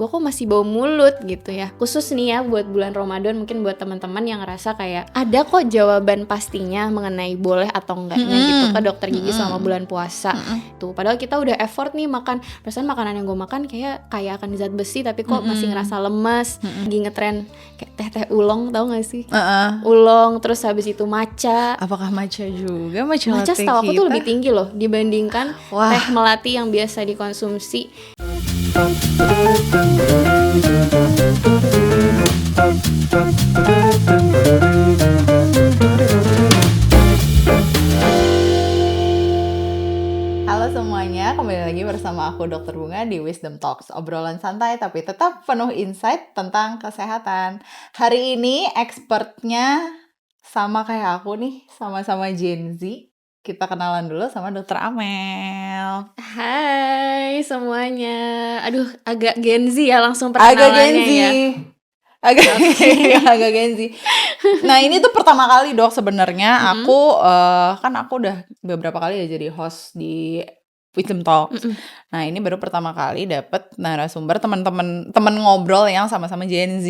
gue kok masih bau mulut gitu ya. Khusus nih ya buat bulan Ramadan, mungkin buat teman-teman yang ngerasa kayak ada kok jawaban pastinya mengenai boleh atau enggaknya gitu ke dokter gigi selama bulan puasa. Tuh, padahal kita udah effort nih makan. Perasaan makanan yang gue makan kayak kaya akan zat besi, tapi kok masih ngerasa lemas. Lagi ngetren kayak teh ulong, tau gak sih? Ulong, terus habis itu matcha. Apakah matcha juga? Matcha Matcha latte setahu aku tuh kita? lebih tinggi loh dibandingkan Wah. teh melati yang biasa dikonsumsi. Halo semuanya, kembali lagi bersama aku Dr. Bunga di Wisdom Talks. Obrolan santai tapi tetap penuh insight tentang kesehatan. Hari ini expertnya sama kayak aku nih, sama-sama Gen Z. Kita kenalan dulu sama Dr. Amel. Hai semuanya. Aduh, agak Gen Z ya langsung Agak perkenalannya Gen Z. ya. Agak Gen Z. Nah, ini tuh pertama kali dok sebenarnya aku aku udah beberapa kali ya jadi host di Wisdom Talks. Nah, ini baru pertama kali dapet narasumber teman ngobrol yang sama-sama Gen Z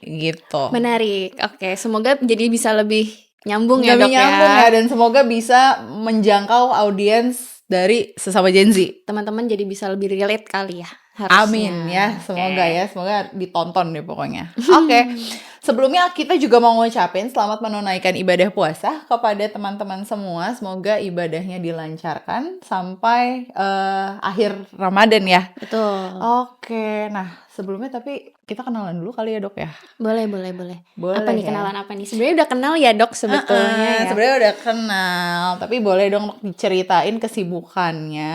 gitu. Menarik. Oke, semoga jadi bisa lebih nyambung ya Lebih dok nyambung ya. ya, dan semoga bisa menjangkau audiens dari sesama Gen Z. Teman-teman jadi bisa lebih relate kali ya. Harusnya. Amin ya, semoga ditonton deh pokoknya. Oke. Sebelumnya kita juga mau ngucapin selamat menunaikan ibadah puasa kepada teman-teman semua. Semoga ibadahnya dilancarkan sampai akhir Ramadan ya. Betul. Oke, nah sebelumnya tapi kita kenalan dulu kali ya dok ya. Boleh. Boleh Apa nih ya? kenalan apa nih? Sebenarnya udah kenal ya dok sebetulnya ya. Sebenarnya udah kenal, tapi boleh dong diceritain kesibukannya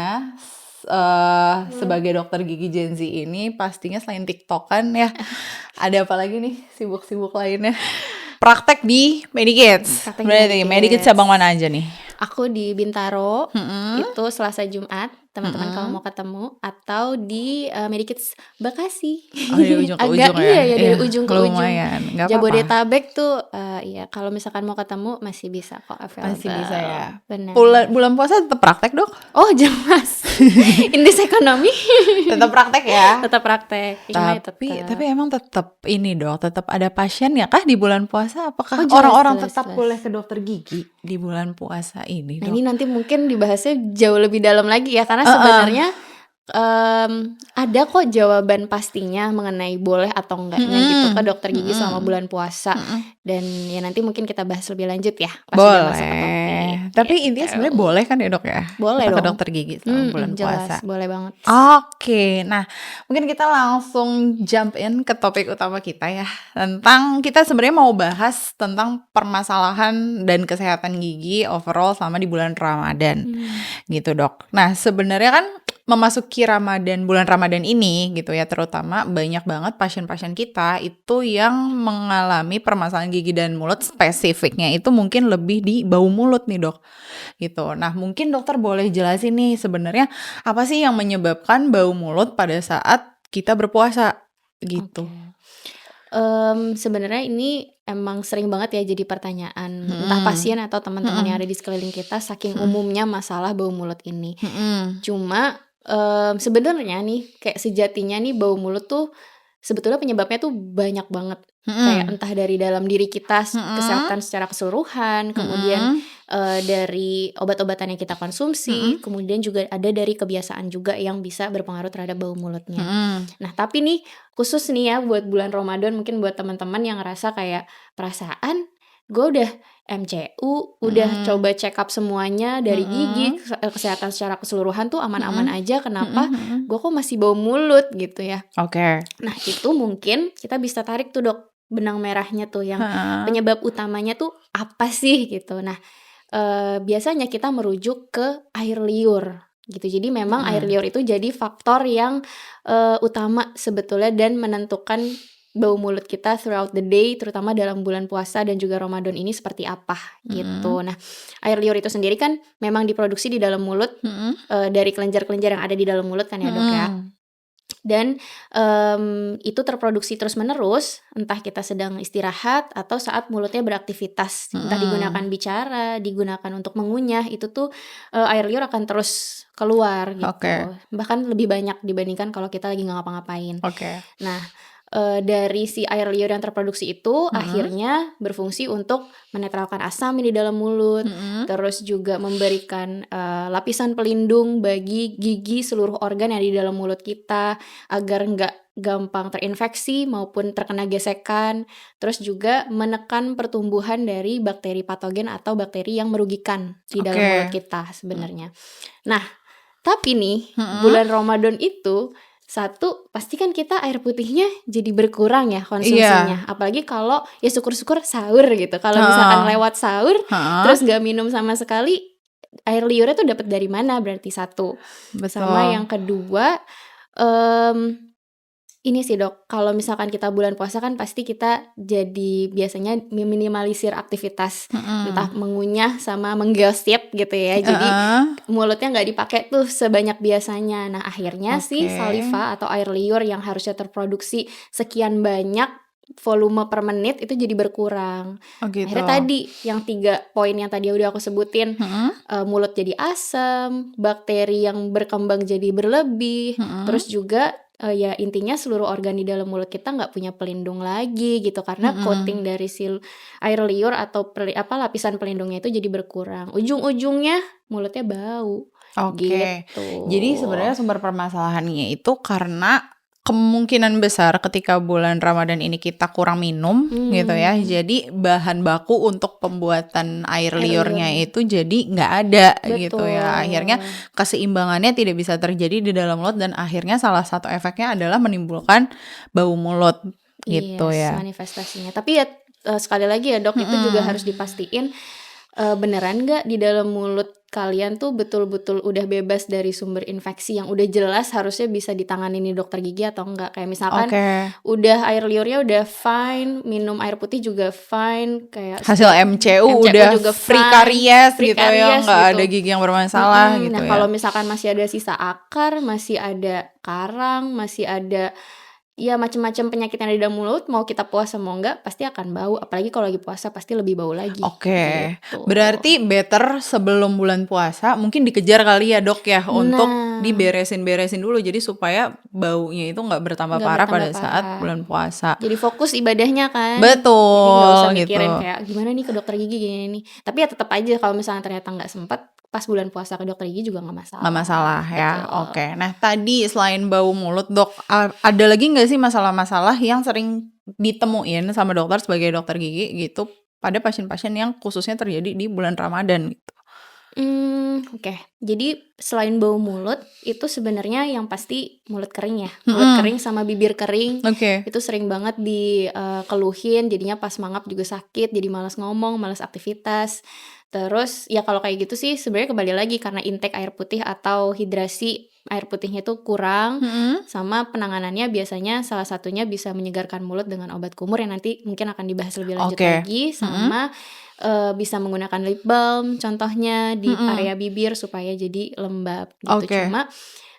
sebagai dokter gigi Gen Z ini. Pastinya selain TikTokan ya, ada apa lagi nih sibuk-sibuk lainnya? Praktek di Medikids. Berarti Medikids cabang mana aja nih? Aku di Bintaro, itu Selasa Jumat, teman-teman kalau mau ketemu, atau di Medikids Bekasi. Oh, dari ujung ke ujung ya? Iya, dari ujung ke ujung. Lumayan, nggak apa-apa. Jabodetabek tuh, ya kalau misalkan mau ketemu masih bisa kok available. Masih bisa ya. Benar. Bulan puasa tetap praktek dok? Oh jelas, in this economy. Tetap praktek ya? Tetap praktek. Tapi emang tetap ini dok, tetap ada pasien ya kah di bulan puasa? Apakah jelas, orang-orang jelas. tetap boleh ke dokter gigi di bulan puasa ini Nah dok? ini nanti mungkin dibahasnya jauh lebih dalam lagi ya, karena sebenarnya ada kok jawaban pastinya mengenai boleh atau enggaknya gitu ke dokter gigi selama bulan puasa. Dan ya nanti mungkin kita bahas lebih lanjut ya pas udah masuk ke topik. Tapi intinya sebenarnya boleh kan ya dok ya? Boleh kita dong. ke dokter gigi selama bulan jelas, puasa. boleh banget. Oke, nah mungkin kita langsung jump in ke topik utama kita ya. Kita sebenarnya mau bahas tentang permasalahan dan kesehatan gigi overall selama di bulan Ramadan gitu dok. Nah sebenarnya kan memasuki bulan Ramadan ini gitu ya, terutama banyak banget pasien-pasien kita itu yang mengalami permasalahan gigi dan mulut, spesifiknya itu mungkin lebih di bau mulut nih dok gitu. Nah mungkin dokter boleh jelasin nih sebenarnya apa sih yang menyebabkan bau mulut pada saat kita berpuasa gitu. Sebenarnya ini emang sering banget ya jadi pertanyaan entah pasien atau teman-teman yang ada di sekeliling kita, saking umumnya masalah bau mulut ini. Cuma sebenarnya nih kayak sejatinya nih bau mulut tuh sebetulnya penyebabnya tuh banyak banget. Kayak entah dari dalam diri kita, kesehatan secara keseluruhan, kemudian dari obat-obatan yang kita konsumsi, kemudian juga ada dari kebiasaan juga yang bisa berpengaruh terhadap bau mulutnya. Nah tapi nih khusus nih ya buat bulan Ramadan, mungkin buat teman-teman yang ngerasa kayak perasaan gue udah MCU, udah coba check up semuanya dari gigi, kesehatan secara keseluruhan tuh aman-aman aja, kenapa gue kok masih bau mulut gitu ya. Oke. Nah itu mungkin kita bisa tarik tuh dok benang merahnya tuh yang penyebab utamanya tuh apa sih gitu. Nah biasanya kita merujuk ke air liur gitu. Jadi memang air liur itu jadi faktor yang utama sebetulnya dan menentukan bau mulut kita throughout the day, terutama dalam bulan puasa dan juga Ramadan ini seperti apa gitu. Nah air liur itu sendiri kan memang diproduksi di dalam mulut dari kelenjar-kelenjar yang ada di dalam mulut kan ya dok ya. Dan itu terproduksi terus-menerus, entah kita sedang istirahat atau saat mulutnya beraktivitas, entah digunakan bicara, digunakan untuk mengunyah, itu tuh air liur akan terus keluar gitu. Oke. Bahkan lebih banyak dibandingkan kalau kita lagi nggak ngapa-ngapain. Oke. Nah, dari si air liur yang terproduksi itu akhirnya berfungsi untuk menetralkan asam di dalam mulut, terus juga memberikan lapisan pelindung bagi gigi seluruh organ yang di dalam mulut kita agar nggak gampang terinfeksi maupun terkena gesekan, terus juga menekan pertumbuhan dari bakteri patogen atau bakteri yang merugikan di dalam Oke. mulut kita sebenarnya. Nah, tapi nih bulan Ramadan itu satu, pasti kan kita air putihnya jadi berkurang ya konsumsinya. Apalagi kalau ya syukur-syukur sahur gitu. Kalau misalkan lewat sahur terus nggak minum sama sekali, air liurnya tuh dapat dari mana? Berarti satu. Sama yang kedua, ini sih dok, kalau misalkan kita bulan puasa kan pasti kita jadi biasanya meminimalisir aktivitas, entah mengunyah sama menggosip gitu ya. Jadi mulutnya nggak dipakai tuh sebanyak biasanya. Nah akhirnya si saliva atau air liur yang harusnya terproduksi sekian banyak volume per menit itu jadi berkurang. Gitu. Akhirnya tadi yang 3 poin yang tadi udah aku sebutin, mulut jadi asam, bakteri yang berkembang jadi berlebih, terus juga ya intinya seluruh organ di dalam mulut kita nggak punya pelindung lagi gitu karena coating dari si air liur atau lapisan pelindungnya itu jadi berkurang. Ujung-ujungnya mulutnya bau. Oke. Gitu. Jadi sebenarnya sumber permasalahannya itu karena kemungkinan besar ketika bulan Ramadan ini kita kurang minum gitu ya. Jadi bahan baku untuk pembuatan air liurnya itu jadi nggak ada gitu ya. Akhirnya keseimbangannya tidak bisa terjadi di dalam mulut dan akhirnya salah satu efeknya adalah menimbulkan bau mulut gitu ya. Manifestasinya. Tapi ya sekali lagi ya dok, itu juga harus dipastiin beneran nggak di dalam mulut kalian tuh betul-betul udah bebas dari sumber infeksi yang udah jelas harusnya bisa ditangani di dokter gigi atau enggak. Kayak misalkan udah air liurnya udah fine, minum air putih juga fine, kayak hasil MCU udah juga free fine, karies free gitu ya, karies nggak gitu. ada gigi yang bermasalah gitu Nah ya. kalau misalkan masih ada sisa akar, masih ada karang, masih ada ya macam-macam penyakit yang ada di dalam mulut, mau kita puasa mau enggak pasti akan bau, apalagi kalau lagi puasa pasti lebih bau lagi. Oke. Gitu. Berarti better sebelum bulan puasa mungkin dikejar kali ya dok ya untuk diberesin dulu jadi supaya baunya itu nggak bertambah parah pada saat bulan puasa. Jadi fokus ibadahnya kan. Betul. Jadi nggak usah mikirin gitu. kayak gimana nih ke dokter gigi gini nih. Tapi ya tetap aja kalau misalnya ternyata nggak sempat pas bulan puasa ke dokter gigi juga nggak masalah. Nggak masalah ya. Betul. Oke. Nah tadi selain bau mulut dok, ada lagi nggak sih masalah-masalah yang sering ditemuin sama dokter sebagai dokter gigi gitu pada pasien-pasien yang khususnya terjadi di bulan Ramadan gitu? Oke. Jadi selain bau mulut itu sebenarnya yang pasti mulut kering ya. Mulut kering sama bibir kering. Itu sering banget dikeluhin, jadinya pas mangap juga sakit, jadi malas ngomong, malas aktivitas. Terus ya kalau kayak gitu sih sebenarnya kembali lagi karena intake air putih atau hidrasi air putihnya itu kurang, sama penanganannya biasanya salah satunya bisa menyegarkan mulut dengan obat kumur yang nanti mungkin akan dibahas lebih lanjut lagi, sama bisa menggunakan lip balm contohnya di area bibir supaya jadi lembab gitu. Cuma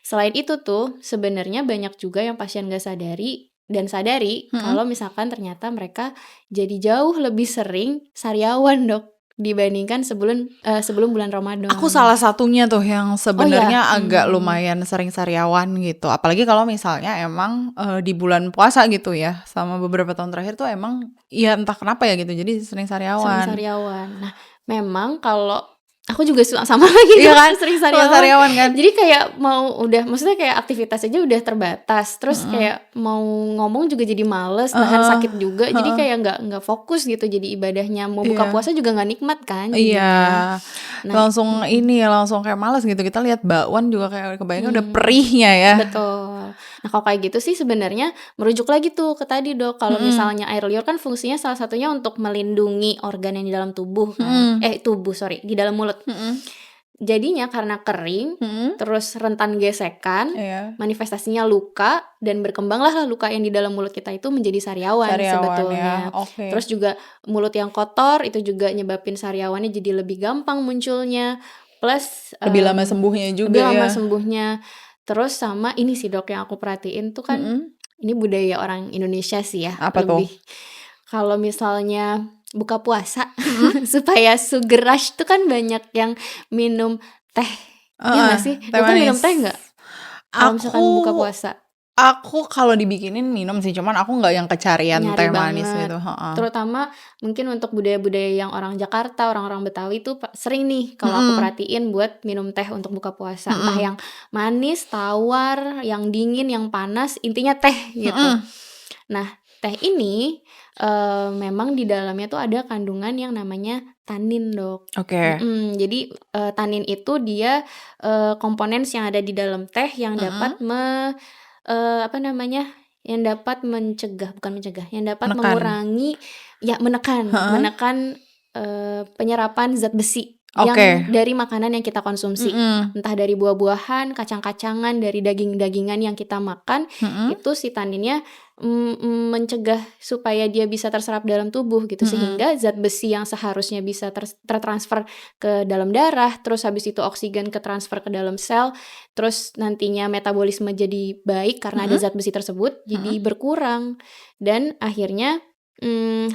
selain itu tuh sebenarnya banyak juga yang pasien gak sadari kalau misalkan ternyata mereka jadi jauh lebih sering sariawan dok dibandingkan sebelum bulan Ramadan. Aku salah satunya tuh yang sebenarnya agak lumayan sering sariawan gitu. Apalagi kalau misalnya emang di bulan puasa gitu ya. Sama beberapa tahun terakhir tuh emang ya entah kenapa ya gitu. Jadi sering sariawan. Nah, memang kalau aku juga sama lagi kan sering sariawan kan. Jadi kayak maksudnya kayak aktivitas aja udah terbatas. Terus kayak mau ngomong juga jadi males, nahan sakit juga. Jadi kayak nggak fokus gitu jadi ibadahnya. Mau buka puasa juga nggak nikmat kan. Iya. Langsung langsung kayak males gitu. Kita lihat bakwan juga kayak kebayangnya udah perihnya ya. Betul. Nah kalau kayak gitu sih sebenarnya merujuk lagi tuh ke tadi dok. Kalau misalnya air liur kan fungsinya salah satunya untuk melindungi organ yang di dalam tubuh kan. Di dalam mulut. Jadinya karena kering, terus rentan gesekan, manifestasinya luka, dan berkembanglah luka yang di dalam mulut kita itu menjadi sariawan sebetulnya. Terus juga mulut yang kotor itu juga nyebabin sariawannya jadi lebih gampang munculnya. Plus lebih lama sembuhnya juga lebih lama sembuhnya. Terus sama ini sih Dok yang aku perhatiin tuh kan, ini budaya orang Indonesia sih ya, Apa tuh? lebih kalau misalnya buka puasa supaya sugar rush tuh kan banyak yang minum teh, iya nggak sih? Teh Dokter minum manis. teh nggak? Kalau misalkan buka Aku puasa? aku kalau dibikinin minum sih, cuman aku nggak yang kecarian Nyari teh manis banget. gitu, heeh. Terutama mungkin untuk budaya-budaya yang orang Jakarta, orang-orang Betawi tuh sering nih kalau aku perhatiin buat minum teh untuk buka puasa. Entah yang manis, tawar, yang dingin, yang panas, intinya teh gitu. Nah, teh ini memang di dalamnya tuh ada kandungan yang namanya tanin, Dok. Oke. Jadi tanin itu dia komponen yang ada di dalam teh yang dapat yang dapat yang dapat Menekan. mengurangi, ya menekan penyerapan zat besi yang Oke. dari makanan yang kita konsumsi. Entah dari buah-buahan, kacang-kacangan, dari daging-dagingan yang kita makan, itu si taninnya mencegah supaya dia bisa terserap dalam tubuh gitu, sehingga zat besi yang seharusnya bisa tertransfer ke dalam darah, terus habis itu oksigen ketransfer ke dalam sel, terus nantinya metabolisme jadi baik karena ada zat besi tersebut, jadi berkurang. Dan akhirnya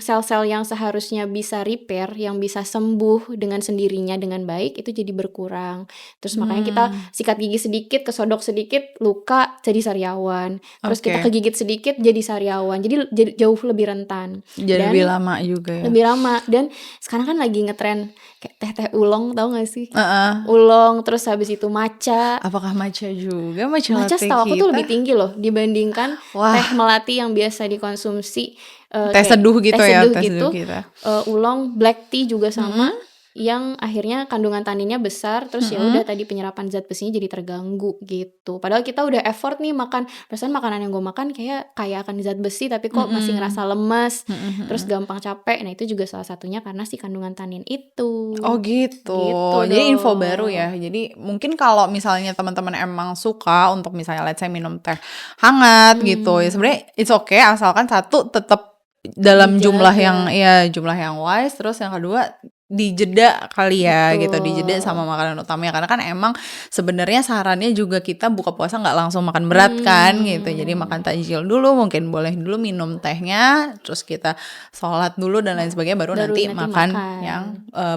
sel-sel yang seharusnya bisa repair, yang bisa sembuh dengan sendirinya dengan baik, itu jadi berkurang. Terus makanya kita sikat gigi sedikit, kesodok sedikit, luka, jadi sariawan. Terus kita Oke. kegigit sedikit, jadi sariawan. Jadi jauh lebih rentan. Jadi Dan lebih lama juga ya. lebih lama. Dan sekarang kan lagi ngetren kayak teh-teh ulong, tau gak sih? Heeh. Ulong, terus habis itu matcha. Apakah matcha juga? Matcha Matcha latte setahu aku tuh kita? lebih tinggi loh dibandingkan Wah. teh melati yang biasa dikonsumsi. Teh Kayak seduh gitu teh ya, seduh teh gitu. seduh kita. Ulong, black tea juga sama, yang akhirnya kandungan taninnya besar, terus ya udah tadi penyerapan zat besinya jadi terganggu gitu. Padahal kita udah effort nih makan, perasaan makanan yang gue makan kayak kaya akan zat besi, tapi kok masih ngerasa lemes, terus gampang capek. Nah itu juga salah satunya karena si kandungan tanin itu. Oh gitu. Gitu Jadi info dong. baru ya. Jadi mungkin kalau misalnya teman-teman emang suka untuk misalnya let's say minum teh hangat gitu, ya sebenarnya it's okay asalkan satu tetap dalam jumlah yang jumlah yang wise, terus yang kedua dijeda kali ya gitu, dijeda sama makanan utamanya, karena kan emang sebenarnya sarannya juga kita buka puasa nggak langsung makan berat kan gitu, jadi makan takjil dulu, mungkin boleh dulu minum tehnya, terus kita sholat dulu dan lain sebagainya, baru nanti makan yang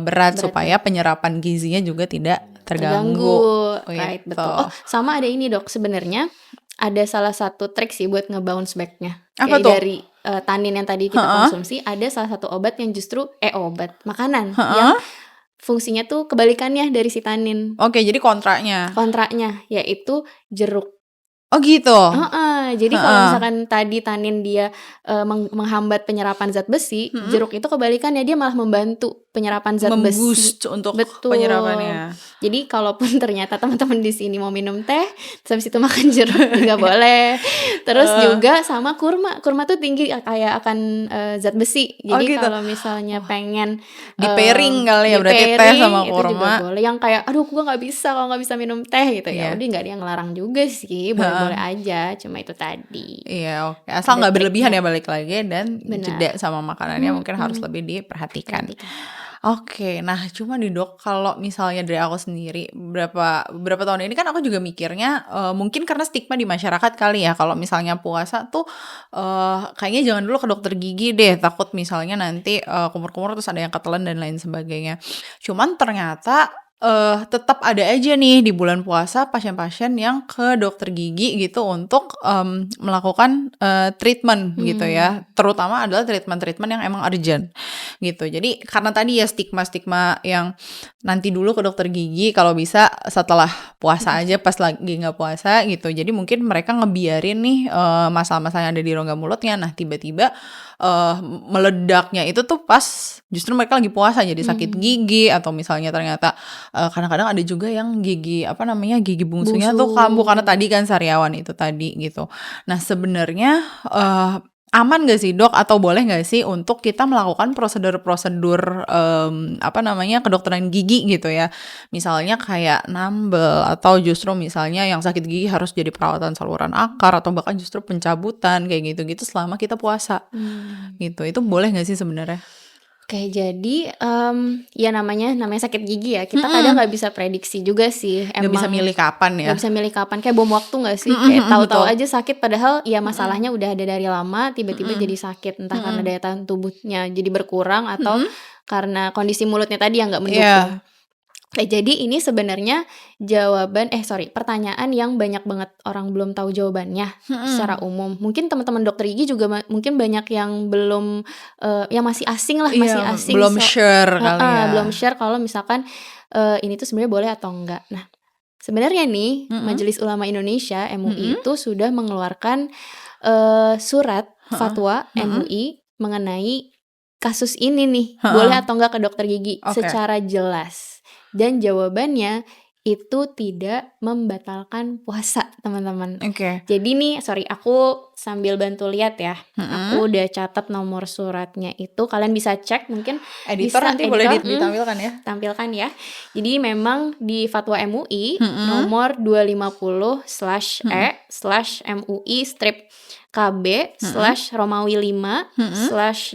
berat supaya penyerapan gizinya juga tidak terganggu. Right, Gitu. betul. Oh, sama ada ini Dok, sebenarnya ada salah satu trik sih buat nge-bounce back-nya. Apa Kayak tuh? dari tanin yang tadi kita konsumsi, ada salah satu obat yang justru makanan yang fungsinya tuh kebalikannya dari si tanin. Oke, jadi kontraknya Yaitu jeruk. Oh gitu. Jadi kalau misalkan tadi tanin dia menghambat penyerapan zat besi, jeruk itu kebalikannya, dia malah membantu penyerapan zat besi. Memboost untuk Betul. penyerapannya. Jadi kalaupun ternyata teman-teman di sini mau minum teh, terus habis itu makan jeruk nggak boleh. Terus juga sama kurma tuh tinggi kayak akan zat besi. Jadi gitu. kalau misalnya pengen Di pairing kali ya, berarti teh sama itu kurma. juga boleh. Yang kayak aduh gue nggak bisa kalau nggak bisa minum teh gitu ya. Udah nggak ada yang ngelarang juga sih, boleh aja. Cuma itu tadi. Iya, oke. Asal nggak berlebihan ya, balik lagi, dan Benar. jeda sama makanannya mungkin harus lebih diperhatikan. Oke, nah cuma nih Dok, kalau misalnya dari aku sendiri beberapa tahun ini kan aku juga mikirnya mungkin karena stigma di masyarakat kali ya, kalau misalnya puasa tuh kayaknya jangan dulu ke dokter gigi deh, takut misalnya nanti kumur-kumur terus ada yang ketelan dan lain sebagainya. Cuman ternyata tetap ada aja nih di bulan puasa pasien-pasien yang ke dokter gigi gitu untuk melakukan treatment gitu ya, terutama adalah treatment yang emang urgent gitu. Jadi karena tadi ya stigma-stigma yang nanti dulu ke dokter gigi kalau bisa setelah puasa aja, pas lagi nggak puasa gitu. Jadi mungkin mereka ngebiarin nih masalah-masalah yang ada di rongga mulutnya. Nah tiba-tiba meledaknya itu tuh pas justru mereka lagi puasa, jadi sakit gigi, atau misalnya ternyata kadang-kadang ada juga yang gigi gigi bungsunya tuh kambuh karena tadi kan sariawan itu tadi gitu. Nah sebenarnya aman gak sih Dok, atau boleh gak sih untuk kita melakukan prosedur-prosedur kedokteran gigi gitu ya, misalnya kayak nambel, atau justru misalnya yang sakit gigi harus jadi perawatan saluran akar, atau bahkan justru pencabutan kayak gitu-gitu selama kita puasa gitu, itu boleh gak sih sebenarnya? Oke, jadi, ya namanya sakit gigi ya, kita kadang nggak bisa prediksi juga sih, Nggak bisa milih kapan ya. nggak bisa milih kapan, kayak bom waktu nggak sih? Kayak tahu-tahu betul. aja sakit padahal ya masalahnya udah ada dari lama, tiba-tiba jadi sakit, entah karena daya tahan tubuhnya jadi berkurang atau karena kondisi mulutnya tadi yang nggak mendukung. Iya. Jadi ini sebenarnya pertanyaan yang banyak banget orang belum tahu jawabannya secara umum. Mungkin teman-teman dokter gigi juga mungkin banyak yang belum, yang masih asing lah, masih Iya, asing belum share kali ya. belum share kalau misalkan, ini tuh sebenarnya boleh atau enggak. Nah, sebenarnya nih Majelis Ulama Indonesia (MUI) itu sudah mengeluarkan, surat fatwa MUI mengenai kasus ini nih, boleh atau enggak ke dokter gigi secara jelas. Dan jawabannya itu tidak membatalkan puasa, teman-teman. Oke. Jadi nih, aku sambil bantu lihat ya. Aku udah catat nomor suratnya itu, kalian bisa cek mungkin. Editor bisa, nanti boleh ditampilkan ya. Tampilkan ya. Jadi memang di fatwa MUI nomor 250/MUI/KB/Romawi 5/2018.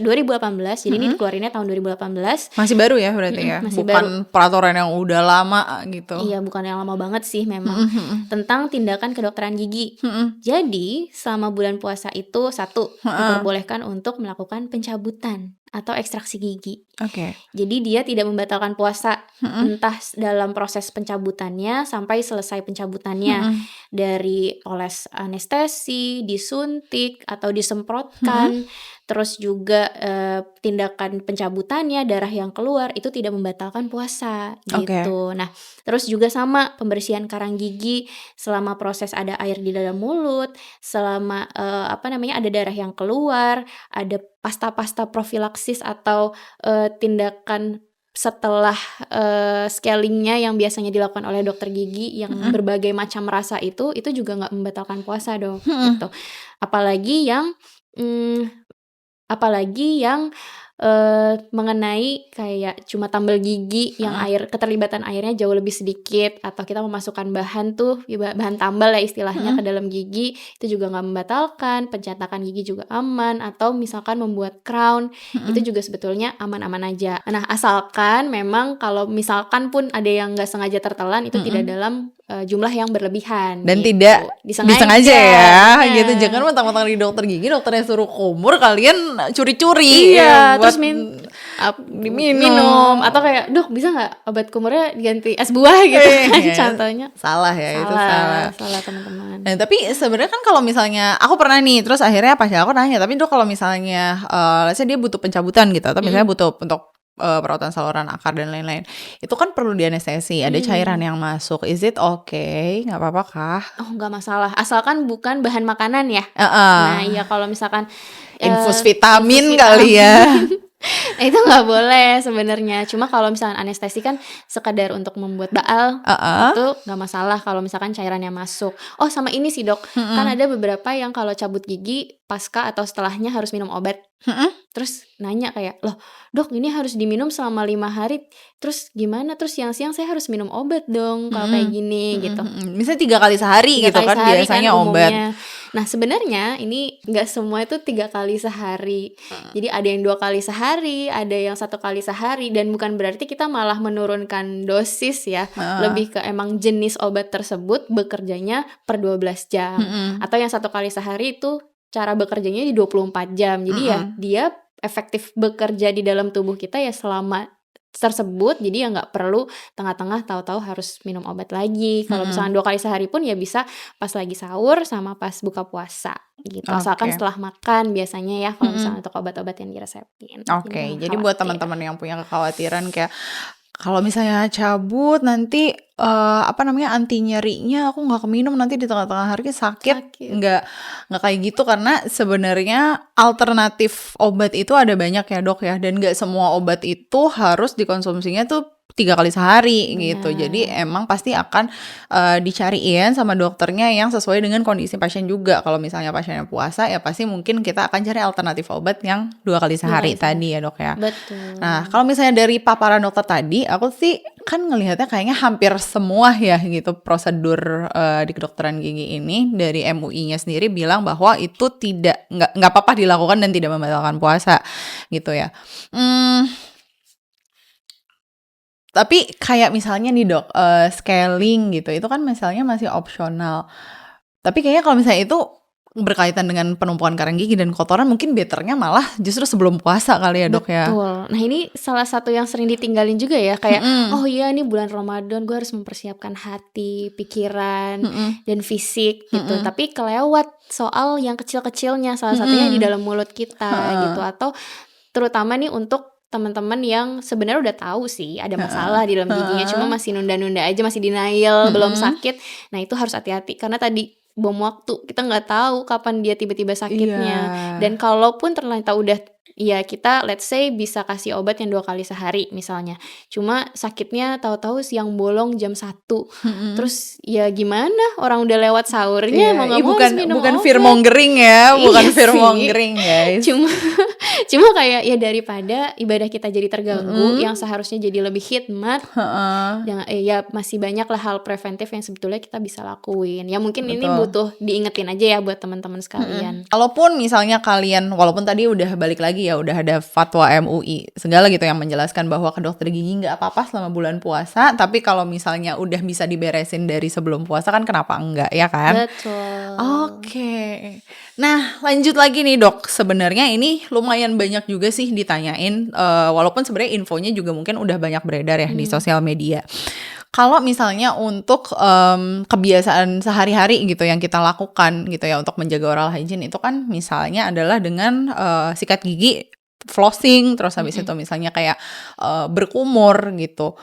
Jadi ini dikeluarinnya tahun 2018. Masih baru ya berarti ya. Masih bukan peraturan yang udah lama gitu. Iya, bukan yang lama banget sih memang. Tentang tindakan kedokteran gigi. Jadi selama bulan puasa itu diperbolehkan untuk melakukan pencabutan atau ekstraksi gigi. Oke. Jadi dia tidak membatalkan puasa, entah dalam proses pencabutannya sampai selesai pencabutannya, dari oles anestesi, disuntik atau disemprotkan, terus juga tindakan pencabutannya, darah yang keluar itu tidak membatalkan puasa gitu. Nah, terus juga sama pembersihan karang gigi selama proses ada air di dalam mulut, selama ada darah yang keluar, ada pasta-pasta profilaksis atau tindakan setelah scalingnya yang biasanya dilakukan oleh dokter gigi yang berbagai macam rasa itu juga nggak membatalkan puasa dong. Gitu. Apalagi yang mengenai kayak cuma tambal gigi yang keterlibatan airnya jauh lebih sedikit, atau kita memasukkan bahan tambal ya istilahnya ke dalam gigi, itu juga nggak membatalkan. Pencetakan gigi juga aman, atau misalkan membuat crown itu juga sebetulnya aman-aman aja. Nah, asalkan memang kalau misalkan pun ada yang nggak sengaja tertelan itu tidak dalam jumlah yang berlebihan dan gitu. tidak disengaja ya gitu. Nah. Jangan mentang-mentang di dokter gigi dokternya suruh kumur, kalian curi-curi iya, buat terus diminum atau kayak, "Dok, bisa nggak obat kumurnya diganti es buah?" gitu kan contohnya. Salah ya, itu salah teman-teman. Nah, tapi sebenarnya kan kalau misalnya aku pernah nih, terus akhirnya pasien aku nanya, tapi Dok kalau misalnya let's say dia butuh pencabutan gitu, atau misalnya butuh untuk perawatan saluran akar dan lain-lain, itu kan perlu dianestesi, ada cairan yang masuk. Is it okay? Nggak apa-apa kah? Oh, nggak masalah, asalkan bukan bahan makanan ya. Nah, ya kalau misalkan infus vitamin kali ya. Nah, itu nggak boleh sebenarnya. Cuma kalau misalkan anestesi kan sekadar untuk membuat baal, itu nggak masalah kalau misalkan cairannya masuk. Oh, sama ini sih Dok, kan ada beberapa yang kalau cabut gigi pasca atau setelahnya harus minum obat. Terus nanya kayak, "Loh Dok, ini harus diminum selama 5 hari, terus gimana? Terus siang-siang saya harus minum obat dong kalau kayak gini," gitu. Misalnya 3 kali sehari 3 gitu kali kan sehari biasanya kan obat. umumnya. Nah, sebenarnya ini nggak semua itu 3 kali sehari. Jadi ada yang 2 kali sehari, ada yang 1 kali sehari, dan bukan berarti kita malah menurunkan dosis ya. Lebih ke emang jenis obat tersebut bekerjanya per 12 jam. Atau yang 1 kali sehari itu cara bekerjanya di 24 jam. Jadi ya dia efektif bekerja di dalam tubuh kita ya selama tersebut, jadi ya nggak perlu tengah-tengah tahu-tahu harus minum obat lagi. Kalau misalnya 2 kali sehari pun ya bisa pas lagi sahur sama pas buka puasa gitu. Asalkan setelah makan biasanya ya kalau misalnya untuk obat-obat yang diresepin. Oke, jadi buat teman-teman yang punya kekhawatiran kayak kalau misalnya cabut nanti anti nyerinya aku nggak keminum, nanti di tengah-tengah hari sakit. Nggak kayak gitu, karena sebenarnya alternatif obat itu ada banyak ya Dok ya, dan nggak semua obat itu harus dikonsumsinya tuh 3 kali sehari gitu. Jadi Benar. emang pasti akan dicariin sama dokternya yang sesuai dengan kondisi pasien juga. Kalau misalnya pasiennya puasa ya pasti mungkin kita akan cari alternatif obat yang 2 kali 2 sehari kali sehari. tadi ya, Dok, ya. Nah, Betul. kalau misalnya dari paparan dokter tadi, aku sih kan ngelihatnya kayaknya hampir semua ya gitu prosedur di kedokteran gigi ini dari MUI-nya sendiri bilang bahwa itu nggak apa-apa dilakukan dan tidak membatalkan puasa gitu ya. Hmm, tapi kayak misalnya nih, Dok, scaling gitu, itu kan misalnya masih opsional. Tapi kayaknya kalau misalnya itu berkaitan dengan penumpukan karang gigi dan kotoran mungkin betternya malah justru sebelum puasa kali ya, Dok, ya? Betul. Nah, ini salah satu yang sering ditinggalin juga ya, kayak, Mhm, "Oh iya, ini bulan Ramadan, gue harus mempersiapkan hati, pikiran, mhm, dan fisik," gitu. mhm, Tapi kelewat soal yang kecil-kecilnya, salah satunya di mhm, dalam mulut kita heeh, gitu. Atau terutama nih untuk teman-teman yang sebenarnya udah tahu sih ada heeh, masalah di dalam giginya, cuma heeh, masih nunda-nunda aja, masih denial, belum mhm, sakit. Nah, itu harus hati-hati karena tadi bom waktu, kita nggak tahu kapan dia tiba-tiba iya, sakitnya. Dan kalaupun ternyata udah, ya kita let's say bisa kasih obat yang 2 kali sehari misalnya. Cuma sakitnya tahu-tahu siang bolong jam 1. mhm. Terus ya gimana, orang udah lewat sahurnya, mau Iya, nggak mau harus bukan minum bukan obat. fearmongering ya, bukan Iya sih, fearmongering, guys. cuma cuma kayak ya daripada ibadah kita jadi terganggu, yang Mhm, seharusnya jadi lebih khidmat, heeh, ya masih banyak lah hal preventif yang sebetulnya kita bisa lakuin. Ya mungkin ini betul. butuh diingetin aja ya buat teman-teman Mhm. sekalian. Kalaupun misalnya kalian walaupun tadi udah balik lagi ya, udah ada fatwa MUI segala gitu yang menjelaskan bahwa ke dokter gigi nggak apa-apa selama bulan puasa, tapi kalau misalnya udah bisa diberesin dari sebelum puasa kan kenapa enggak, ya kan? Betul. Oke. Nah, lanjut lagi nih, Dok. Sebenarnya ini lumayan banyak juga sih ditanyain, walaupun sebenarnya infonya juga mungkin udah banyak beredar ya di Mhm. sosial media. Kalau misalnya untuk, kebiasaan sehari-hari gitu yang kita lakukan gitu ya untuk menjaga oral hygiene itu kan misalnya adalah dengan, sikat gigi, flossing, terus habis itu Mhm. misalnya kayak, berkumur gitu.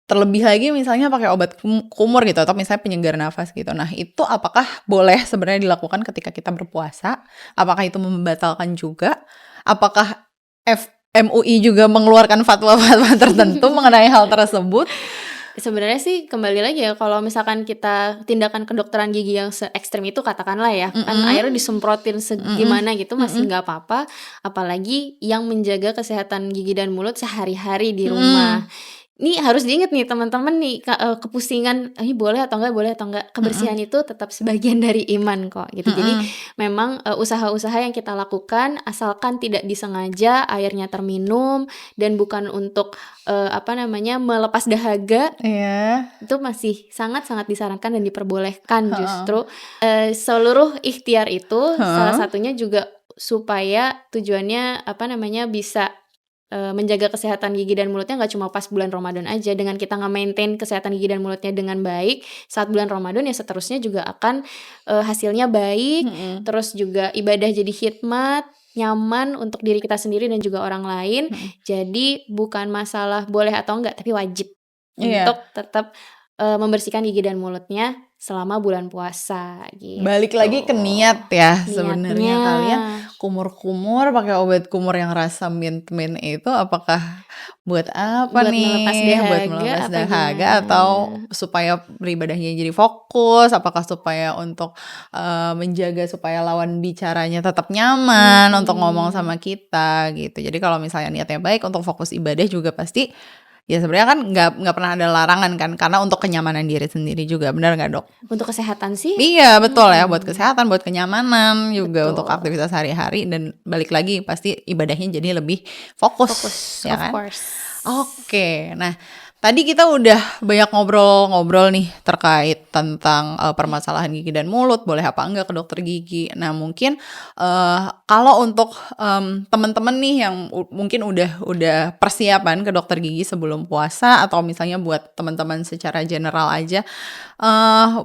Terlebih lagi misalnya pakai obat kumur gitu atau misalnya penyegar nafas gitu. Nah, itu apakah boleh sebenarnya dilakukan ketika kita berpuasa? Apakah itu membatalkan juga? Apakah MUI juga mengeluarkan fatwa-fatwa tertentu mengenai hal tersebut? Sebenarnya sih kembali lagi ya, kalau misalkan kita tindakan kedokteran gigi yang se-ekstrem itu katakanlah ya, kan airnya Mhm, disemprotin mhm, segimana gitu masih mhm, nggak apa-apa, apalagi yang menjaga kesehatan gigi dan mulut sehari-hari di rumah. mhm, Ini harus diingat nih teman-teman nih, kepusingan, "Ini boleh atau enggak boleh atau enggak?" Kebersihan mhm, itu tetap sebagian dari iman kok gitu. Jadi mhm, memang, usaha-usaha yang kita lakukan asalkan tidak disengaja airnya terminum dan bukan untuk, apa namanya, melepas dahaga, iya, itu masih sangat-sangat disarankan dan diperbolehkan heeh, justru. Seluruh ikhtiar itu salah heeh, satunya juga supaya tujuannya, apa namanya, bisa, menjaga kesehatan gigi dan mulutnya nggak cuma pas bulan Ramadan aja. Dengan kita nge-maintain kesehatan gigi dan mulutnya dengan baik saat bulan Ramadan, ya seterusnya juga akan, hasilnya baik, mhm, terus juga ibadah jadi khidmat, nyaman untuk diri kita sendiri dan juga orang lain. mhm, Jadi bukan masalah boleh atau enggak, tapi wajib iya. untuk tetap, membersihkan gigi dan mulutnya selama bulan puasa Balik gitu. lagi ke niat ya sebenarnya Niatnya kalian kumur-kumur pakai obat kumur yang rasa mint-mint itu apakah buat apa buat melepas nih? Buat dahaga melepas apa dahaga gimana? atau supaya beribadahnya jadi fokus? Apakah supaya untuk, menjaga supaya lawan bicaranya tetap nyaman untuk ngomong Mhm. sama kita gitu. Jadi kalau misalnya niatnya baik untuk fokus ibadah juga pasti ya sebenarnya kan nggak pernah ada larangan kan karena untuk kenyamanan diri sendiri juga, benar nggak, Dok? Untuk kesehatan sih Iya betul ya, buat mhm, kesehatan, buat kenyamanan, juga untuk betul. aktivitas sehari-hari dan balik lagi pasti ibadahnya jadi lebih Fokus, fokus, ya of kan? course. Oke, nah tadi kita udah banyak ngobrol-ngobrol nih terkait tentang, permasalahan gigi dan mulut, boleh apa enggak ke dokter gigi. Nah mungkin, kalau untuk, temen-temen nih yang mungkin udah persiapan ke dokter gigi sebelum puasa atau misalnya buat teman-teman secara general aja,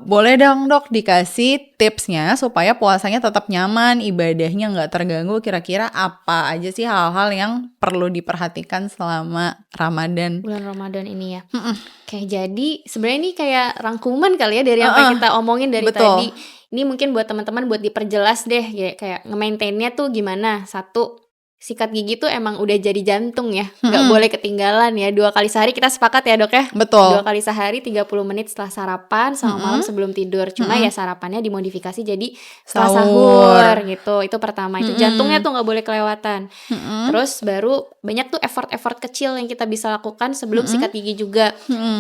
boleh dong, Dok, dikasih tipsnya supaya puasanya tetap nyaman, ibadahnya nggak terganggu, kira-kira apa aja sih hal-hal yang perlu diperhatikan selama Ramadan? Bulan Ramadan ini ya. Mhm, Oke, jadi sebenarnya ini kayak rangkuman kali ya dari apa yang heeh, kita omongin dari betul, tadi. Ini mungkin buat teman-teman buat diperjelas deh, ya kayak nge-maintain-nya tuh gimana. Satu, sikat gigi tuh emang udah jadi jantung ya, nggak boleh ketinggalan ya. 2 kali sehari kita sepakat ya Dok ya? 2 Betul. kali sehari 30 menit setelah sarapan sama malam sebelum tidur. Cuma ya sarapannya dimodifikasi jadi setelah sahur gitu. Itu pertama, itu jantungnya tuh nggak boleh kelewatan. Terus baru banyak tuh effort-effort kecil yang kita bisa lakukan sebelum sikat gigi juga.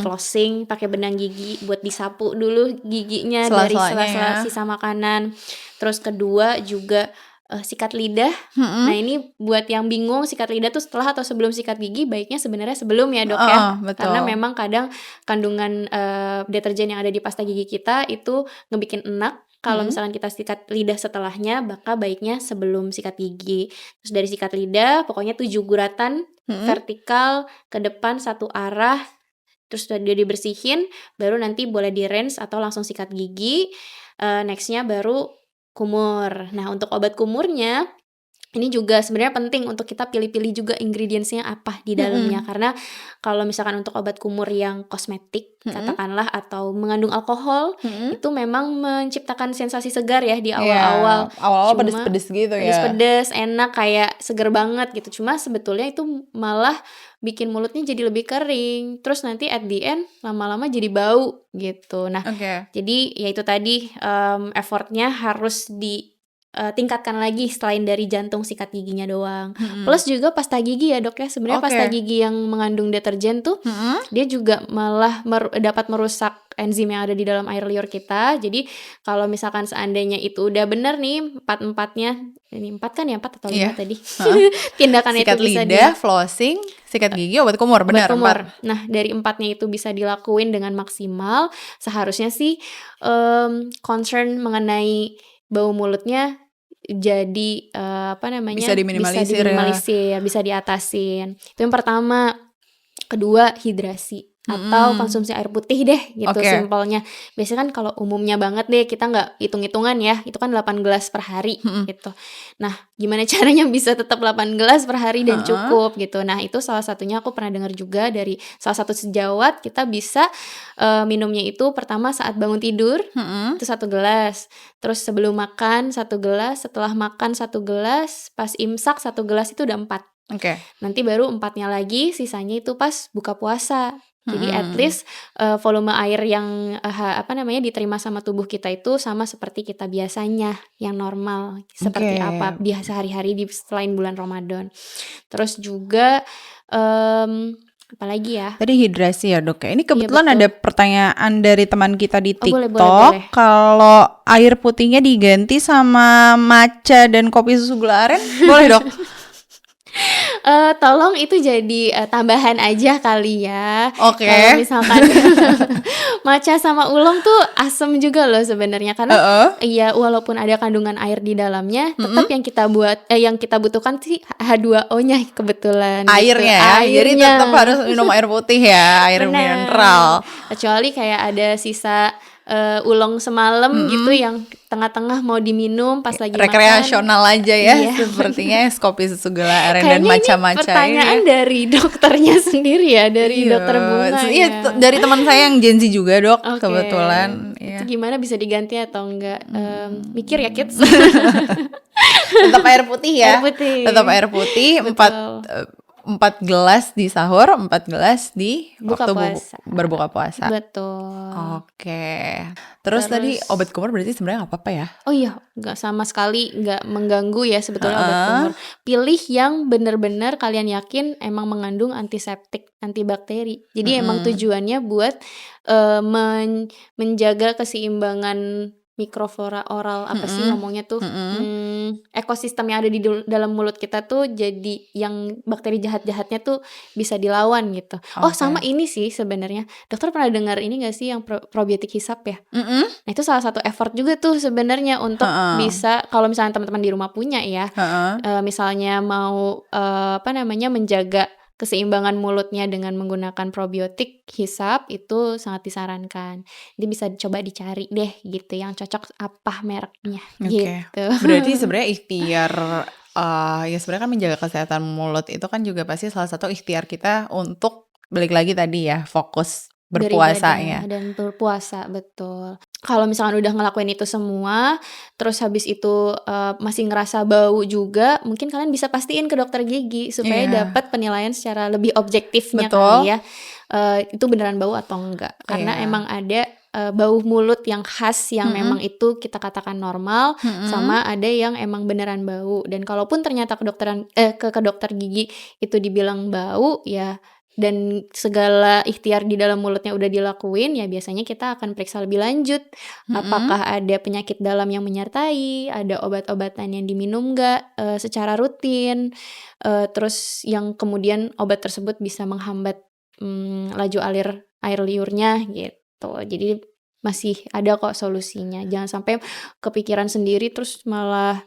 Flossing pakai benang gigi buat disapu dulu giginya dari sela-sela sisa makanan. Terus kedua juga sikat lidah. Nah ini buat yang bingung sikat lidah tuh setelah atau sebelum sikat gigi, baiknya sebenarnya sebelum ya Dok ya. Betul. Karena memang kadang kandungan deterjen yang ada di pasta gigi kita itu ngebikin enak. Kalau misalkan kita sikat lidah setelahnya, maka baiknya sebelum sikat gigi. Terus dari sikat lidah, pokoknya 7 guratan vertikal ke depan satu arah. Terus udah dibersihin, baru nanti boleh di rinse atau langsung sikat gigi. Nextnya baru kumur. Nah untuk obat kumurnya ini juga sebenarnya penting untuk kita pilih-pilih juga ingredientsnya apa di dalamnya. Karena kalau misalkan untuk obat kumur yang kosmetik katakanlah atau mengandung alkohol, itu memang menciptakan sensasi segar ya di awal-awal. Awal-awal pedes-pedes gitu ya. Pedes-pedes, enak, kayak seger banget gitu. Cuma sebetulnya itu malah bikin mulutnya jadi lebih kering. Terus nanti at the end lama-lama jadi bau gitu. Nah, jadi ya itu tadi effortnya harus tingkatkan lagi selain dari jantung sikat giginya doang. Plus juga pasta gigi ya Dok ya. Sebenarnya pasta gigi yang mengandung deterjen tuh dia juga malah dapat merusak enzim yang ada di dalam air liur kita. Jadi kalau misalkan seandainya itu udah bener nih 4-4-nya, ini 4 kan ya, 4 atau 5 tadi. Tindakannya sikat itu bisa lidah, flossing, sikat gigi, obat kumur, benar. Nah dari 4-nya itu bisa dilakuin dengan maksimal. Seharusnya sih concern mengenai bau mulutnya jadi bisa diminimalisir, bisa diatasin. Itu yang pertama. Kedua, hidrasi atau konsumsi air putih deh gitu simpelnya. Biasanya kan kalau umumnya banget deh kita nggak hitung-hitungan ya, itu kan 8 gelas per hari gitu. Nah gimana caranya bisa tetap 8 gelas per hari dan cukup gitu. Nah itu salah satunya aku pernah dengar juga dari salah satu sejawat, kita bisa minumnya itu pertama saat bangun tidur itu 1 gelas, terus sebelum makan 1 gelas, setelah makan 1 gelas, pas imsak 1 gelas, itu udah 4. Nanti baru 4-nya lagi, sisanya itu pas buka puasa. Jadi at least volume air yang diterima sama tubuh kita itu sama seperti kita biasanya yang normal, seperti apa di sehari-hari selain bulan Ramadan. Terus juga apalagi ya? Tadi hidrasi ya Dok. Ini kebetulan ada pertanyaan dari teman kita di TikTok. Boleh. Kalau air putihnya diganti sama matcha dan kopi susu gula aren, boleh Dok? Tolong itu jadi tambahan aja kali ya. Kalau misalkan matcha sama oolong tuh asem juga loh sebenarnya, karena ya walaupun ada kandungan air di dalamnya, tetap yang kita butuhkan sih H2O-nya kebetulan. Airnya gitu. Jadi tetap harus minum air putih ya, air mineral. Kecuali kayak ada sisa ulong semalam gitu yang tengah-tengah mau diminum pas lagi rekreasional makan. Aja ya. Sepertinya kopi susu gula aren dan matcha-matcha. Pertanyaan dari dokternya sendiri ya, dari dokter Bunga ya. Dari teman saya yang Gen Z juga Dok, kebetulan. Itu gimana, bisa diganti atau enggak? Mikir ya kids. Tetap air putih ya. Tetap air putih. 4 gelas di sahur, 4 gelas di waktu berbuka puasa. Betul. Terus tadi obat kumur berarti sebenarnya nggak apa-apa ya? Oh iya, nggak sama sekali nggak mengganggu ya sebetulnya obat kumur. Pilih yang benar-benar kalian yakin emang mengandung antiseptik, antibakteri. Jadi emang tujuannya buat menjaga keseimbangan mikroflora oral, apa sih ngomongnya tuh, ekosistem yang ada di dalam mulut kita tuh, jadi yang bakteri jahat-jahatnya tuh bisa dilawan gitu. Sama ini sih sebenarnya, dokter pernah dengar ini nggak sih yang probiotik hisap ya? Nah itu salah satu effort juga tuh sebenarnya untuk bisa, kalau misalnya teman-teman di rumah punya ya, misalnya mau menjaga keseimbangan mulutnya dengan menggunakan probiotik hisap, itu sangat disarankan. Jadi bisa coba dicari deh gitu yang cocok apa mereknya gitu. Berarti sebenarnya ikhtiar ya sebenarnya kan menjaga kesehatan mulut itu kan juga pasti salah satu ikhtiar kita untuk balik lagi tadi ya, fokus berpuasa ya. beribadah dan berpuasa, betul. Kalau misalkan udah ngelakuin itu semua, terus habis itu, masih ngerasa bau juga, mungkin kalian bisa pastiin ke dokter gigi supaya Iya, dapat penilaian secara lebih objektifnya betul. kali ya, itu beneran bau atau enggak. Karena Iya. emang ada, bau mulut yang khas yang memang itu kita katakan normal, sama ada yang emang beneran bau. Dan kalaupun ternyata ke dokter gigi itu dibilang bau, ya dan segala ikhtiar di dalam mulutnya udah dilakuin, ya biasanya kita akan periksa lebih lanjut. Apakah ada penyakit dalam yang menyertai, ada obat-obatan yang diminum nggak secara rutin, terus yang kemudian obat tersebut bisa menghambat laju air liurnya gitu. Jadi masih ada kok solusinya. Jangan sampai kepikiran sendiri terus malah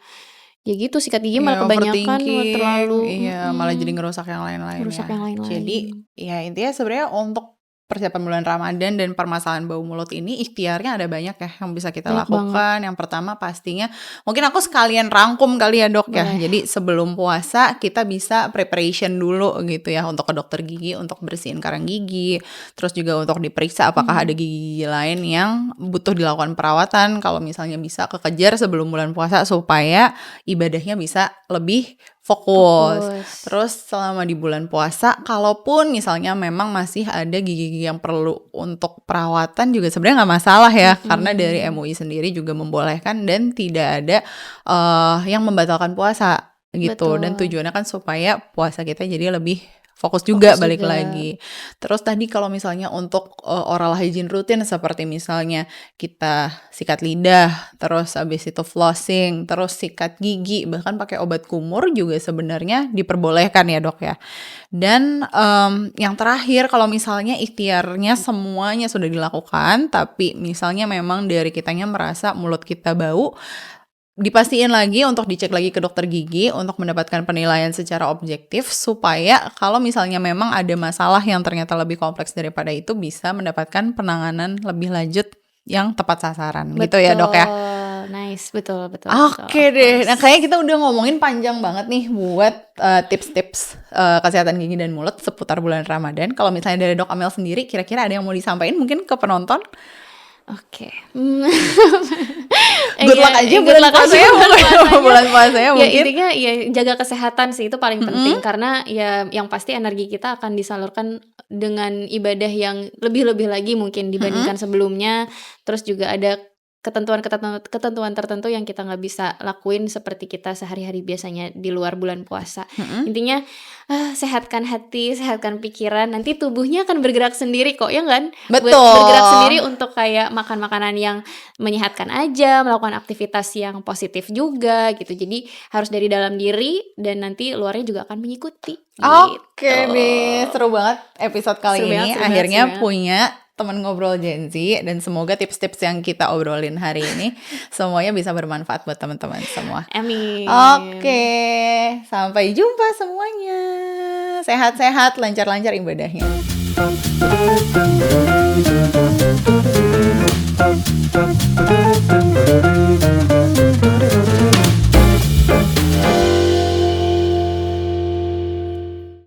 ya gitu sikat gigi malah Iya, kebanyakan overthinking, terlalu iya, malah jadi ngerusak yang lain-lain ngerusak ya. yang Jadi, lain-lain. ya intinya sebenarnya untuk persiapan bulan Ramadan dan permasalahan bau mulut ini ikhtiarnya ada banyak ya yang bisa kita Banyak banget, lakukan. Yang pertama pastinya mungkin aku sekalian rangkum kali ya, Dok, ya. boleh. Jadi sebelum puasa kita bisa preparation dulu gitu ya untuk ke dokter gigi untuk bersihin karang gigi, terus juga untuk diperiksa apakah ada gigi lain yang butuh dilakukan perawatan. Kalau misalnya bisa kekejar sebelum bulan puasa supaya ibadahnya bisa lebih fokus. Fokus. Terus selama di bulan puasa, kalaupun misalnya memang masih ada gigi-gigi yang perlu untuk perawatan juga sebenarnya nggak masalah ya, karena dari MUI sendiri juga membolehkan dan tidak ada yang membatalkan puasa gitu. Dan Betul. tujuannya kan supaya puasa kita jadi lebih fokus juga Fokus balik juga. lagi. Terus tadi kalau misalnya untuk oral hygiene rutin seperti misalnya kita sikat lidah, terus habis itu flossing, terus sikat gigi, bahkan pakai obat kumur juga sebenarnya diperbolehkan ya, Dok ya. Dan yang terakhir kalau misalnya ikhtiarnya semuanya sudah dilakukan, tapi misalnya memang dari kitanya merasa mulut kita bau, dipastiin lagi untuk dicek lagi ke dokter gigi untuk mendapatkan penilaian secara objektif supaya kalau misalnya memang ada masalah yang ternyata lebih kompleks daripada itu bisa mendapatkan penanganan lebih lanjut yang tepat sasaran gitu ya, Dok ya. Betul. Nice, betul, Oke of deh, nah course. kayaknya kita udah ngomongin panjang banget nih buat tips-tips kesehatan gigi dan mulut seputar bulan Ramadan. Kalau misalnya dari Dok Amel sendiri, kira-kira ada yang mau disampaikan mungkin ke penonton? Oke. Good luck aja Good bulan luck aja puasanya bulan mungkin. puasanya. Bulan puasanya Ya mungkin. intinya ya jaga kesehatan sih itu paling penting karena ya yang pasti energi kita akan disalurkan dengan ibadah yang lebih-lebih lagi mungkin dibandingkan sebelumnya. Terus juga ada ketentuan tertentu yang kita nggak bisa lakuin seperti kita sehari-hari biasanya di luar bulan puasa. Intinya sehatkan hati, sehatkan pikiran, nanti tubuhnya akan bergerak sendiri kok, ya kan? Bergerak sendiri Betul. untuk kayak makan makanan yang menyehatkan aja, melakukan aktivitas yang positif juga gitu. Jadi harus dari dalam diri dan nanti luarnya juga akan mengikuti. Oke Gitu. deh, seru banget episode kali Seru ini. banget, seru Akhirnya banget. punya teman ngobrol Gen Z dan semoga tips-tips yang kita obrolin hari ini semuanya bisa bermanfaat buat teman-teman semua. Amin. Oke, sampai jumpa semuanya. Sehat-sehat, lancar-lancar ibadahnya.